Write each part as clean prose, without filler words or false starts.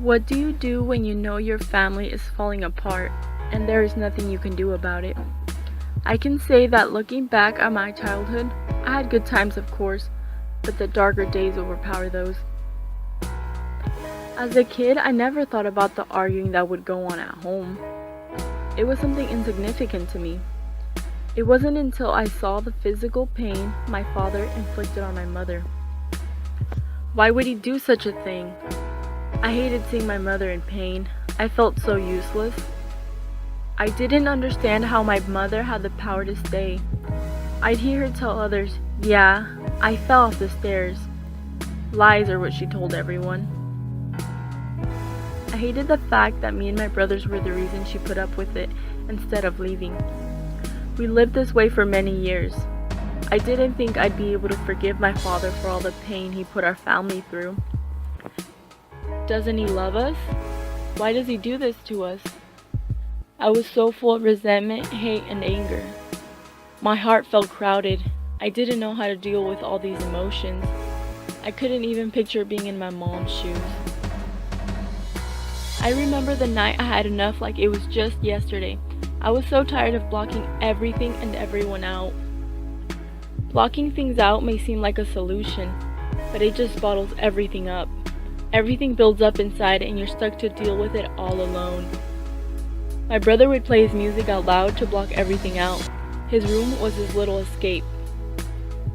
What do you do when you know your family is falling apart and there is nothing you can do about it? I can say that looking back at my childhood, I had good times, of course, but the darker days overpower those. As a kid, I never thought about the arguing that would go on at home. It was something insignificant to me. It wasn't until I saw the physical pain my father inflicted on my mother. Why would he do such a thing? I hated seeing my mother in pain. I felt so useless. I didn't understand how my mother had the power to stay. I'd hear her tell others, "Yeah, I fell off the stairs." Lies are what she told everyone. I hated the fact that me and my brothers were the reason she put up with it instead of leaving. We lived this way for many years. I didn't think I'd be able to forgive my father for all the pain he put our family through. Doesn't he love us? Why does he do this to us? I was so full of resentment, hate, and anger. My heart felt crowded. I didn't know how to deal with all these emotions. I couldn't even picture being in my mom's shoes. I remember the night I had enough like it was just yesterday. I was so tired of blocking everything and everyone out. Blocking things out may seem like a solution, but it just bottles everything up. Everything builds up inside and you're stuck to deal with it all alone. My brother would play his music out loud to block everything out. His room was his little escape.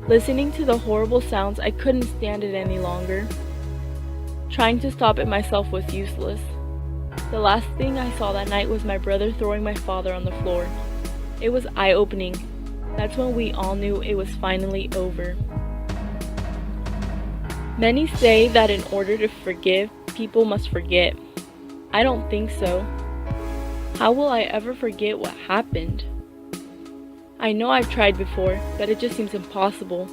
Listening to the horrible sounds, I couldn't stand it any longer. Trying to stop it myself was useless. The last thing I saw that night was my brother throwing my father on the floor. It was eye-opening. That's when we all knew it was finally over. Many say that in order to forgive, people must forget. I don't think so. How will I ever forget what happened? I know I've tried before, but it just seems impossible.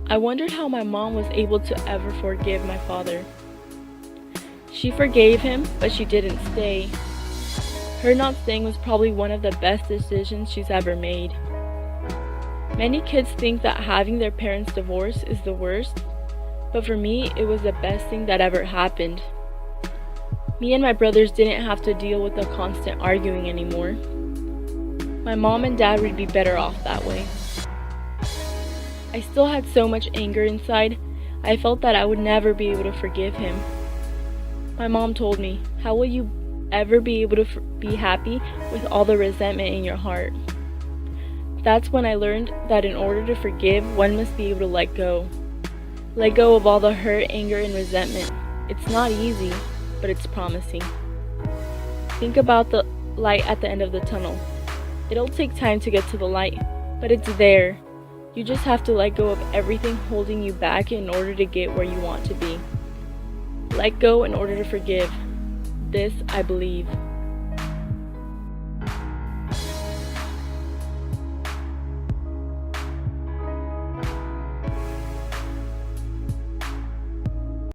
I wondered how my mom was able to ever forgive my father. She forgave him, but she didn't stay. Her not staying was probably one of the best decisions she's ever made. Many kids think that having their parents divorce is the worst, but for me, it was the best thing that ever happened. Me and my brothers didn't have to deal with the constant arguing anymore. My mom and dad would be better off that way. I still had so much anger inside, I felt that I would never be able to forgive him. My mom told me, "How will you ever be able to be happy with all the resentment in your heart?" That's when I learned that in order to forgive, one must be able to let go. Let go of all the hurt, anger, and resentment. It's not easy, but it's promising. Think about the light at the end of the tunnel. It'll take time to get to the light, but it's there. You just have to let go of everything holding you back in order to get where you want to be. Let go in order to forgive. This I believe.